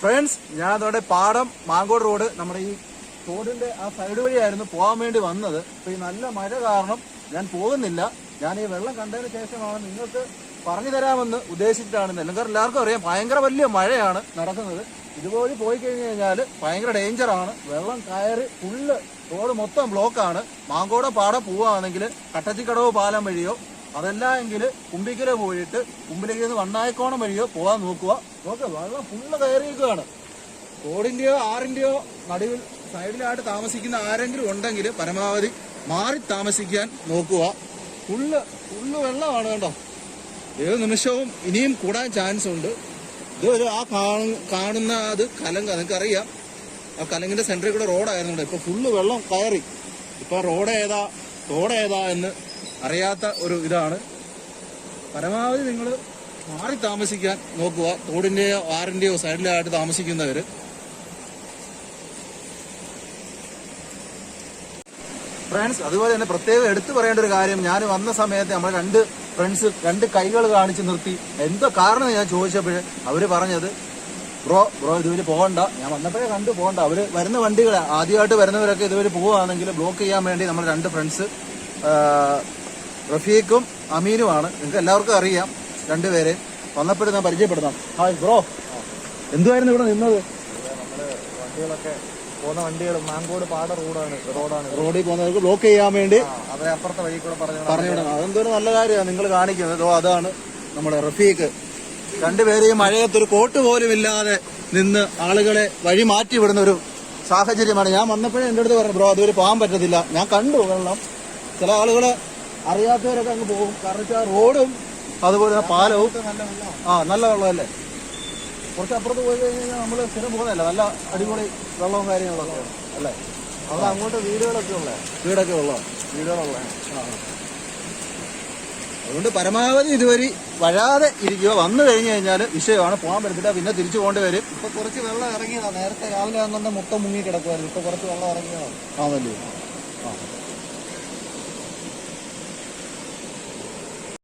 Friends, ഞാൻ അതോടെ പാടം മാങ്കോട് റോഡ് നമ്മുടെ ഈ തോടിന്റെ ആ സൈഡ് വഴിയായിരുന്നു പോകാൻ വേണ്ടി വന്നത്. അപ്പൊ ഈ നല്ല മഴ കാരണം ഞാൻ പോകുന്നില്ല. ഞാൻ ഈ വെള്ളം കണ്ടതിന് ശേഷമാണ് നിങ്ങൾക്ക് പറഞ്ഞു തരാമെന്ന് ഉദ്ദേശിച്ചിട്ടാണ്. എല്ലാവർക്കും അറിയാം ഭയങ്കര വലിയ മഴയാണ് നടക്കുന്നത്. ഇതുപോലെ പോയി കഴിഞ്ഞു കഴിഞ്ഞാൽ ഭയങ്കര ഡേഞ്ചറാണ്. വെള്ളം കയറി ഫുള്ള് റോഡ് മൊത്തം ബ്ലോക്കാണ്. മാങ്കോട് പാടം പോവുകയാണെങ്കിൽ കട്ടച്ചിക്കടവ് പാലം വഴിയോ അതല്ല എങ്കിൽ കുമ്പിക്കര പോയിട്ട് കുമ്പിലേക്ക് നിന്ന് വണ്ണായക്കോണം വഴിയോ പോകാൻ നോക്കുക. വെള്ളം ഫുള്ള് കയറിയിരിക്കുകയാണ്. റോഡിന്റെയോ ആറിന്റെയോ നടുവിൽ സൈഡിലായിട്ട് താമസിക്കുന്ന ആരെങ്കിലും ഉണ്ടെങ്കിൽ പരമാവധി മാറി താമസിക്കാൻ നോക്കുക. ഫുള്ള് വെള്ളമാണ് കേട്ടോ. ഏത് നിമിഷവും ഇനിയും കൂടാൻ ചാൻസ് ഉണ്ട്. ഇത് ആ കാണുന്ന അത് കലങ്ക, നിങ്ങൾക്കറിയാം ആ കലങ്ങിന്റെ സെന്ററിൽ കൂടെ റോഡായിരുന്നു. ഇപ്പൊ ഫുള്ള് വെള്ളം കയറി. ഇപ്പൊ റോഡേതാ എന്ന് അറിയാത്ത ഒരു ഇതാണ്. പരമാവധി നിങ്ങൾ മാറി താമസിക്കാൻ നോക്കുക. തോടിന്റെയോ ആറിന്റെയോ സൈഡിലായിട്ട് താമസിക്കുന്നവര്. ഫ്രണ്ട്സ്, അതുപോലെ തന്നെ പ്രത്യേകം എടുത്തു പറയേണ്ട ഒരു കാര്യം, ഞാൻ വന്ന സമയത്ത് നമ്മുടെ രണ്ട് ഫ്രണ്ട്സ് രണ്ട് കൈകൾ കാണിച്ച് നിർത്തി. എന്തോ കാരണം ഞാൻ ചോദിച്ചപ്പോൾ അവര് പറഞ്ഞത് ബ്രോ ഇതുവരെ പോകണ്ട. ഞാൻ വന്നപ്പോഴേ കണ്ടു പോകണ്ട. അവര് വരുന്ന വണ്ടികൾ ആദ്യമായിട്ട് വരുന്നവരൊക്കെ ഇതുവരെ പോവുകയാണെങ്കിൽ ബ്ലോക്ക് ചെയ്യാൻ വേണ്ടി നമ്മുടെ രണ്ട് ഫ്രണ്ട്സ് റഫീഖും അമീനുമാണ്. നിങ്ങൾക്ക് എല്ലാവർക്കും അറിയാം രണ്ടുപേരെ. വന്നപ്പോഴും ഞാൻ പരിചയപ്പെടുത്താം. ഹായ് ബ്രോ, എന്തുവായിരുന്നു ഇവിടെ നിന്നത്? നമ്മള് വണ്ടികളൊക്കെ പോകുന്ന വണ്ടികൾ മാങ്കോട് പാട റോഡിൽ പോകുന്നവർക്ക് ബ്ലോക്ക് ചെയ്യാൻ വേണ്ടി അവരെ അപ്പുറത്തെ വഴി കൂടെ പറഞ്ഞു. അതെന്തൊരു നല്ല കാര്യമാണ് നിങ്ങൾ കാണിക്കുന്നത്. അതാണ് നമ്മുടെ റഫീഖ്. രണ്ടുപേരെയും മഴയത്തൊരു കോട്ട് പോലും ഇല്ലാതെ നിന്ന് ആളുകളെ വഴി മാറ്റി വിടുന്ന ഒരു സാഹചര്യമാണ്. ഞാൻ വന്നപ്പോഴേ എൻ്റെ അടുത്ത് പറഞ്ഞു ബ്രോ അതുവരെ പോകാൻ പറ്റത്തില്ല. ഞാൻ കണ്ടു വെള്ളം. ചില ആളുകള് അറിയാത്തവരൊക്കെ അങ്ങ് പോകും. കാരണം റോഡും അതുപോലെ പാലവും നല്ല വെള്ളമല്ലേ. കുറച്ച് അപ്പുറത്ത് പോയി കഴിഞ്ഞാൽ നമ്മൾ സ്ഥിരം പോകുന്നതല്ല. നല്ല അടിപൊളി വെള്ളവും കാര്യങ്ങളൊക്കെ അല്ലേ. അവിടെ അങ്ങോട്ട് വീടുകളൊക്കെ ഉള്ള അതുകൊണ്ട് പരമാവധി ഇതുവരെ വരാതെ ഇരിക്കുക. വന്നു കഴിഞ്ഞു കഴിഞ്ഞാൽ വിഷയമാണ്, പോകാൻ പറ്റത്തില്ല. പിന്നെ തിരിച്ചു പോകേണ്ടി വരും. ഇപ്പൊ കുറച്ച് വെള്ളം ഇറങ്ങിയതാണ്. നേരത്തെ രാവിലെ ആകുന്നുണ്ടെ മൊത്തം മുങ്ങി കിടക്കുമായിരുന്നു. ഇപ്പൊ കുറച്ച് വെള്ളം ഇറങ്ങിയതാണ്. ആണല്ലേ.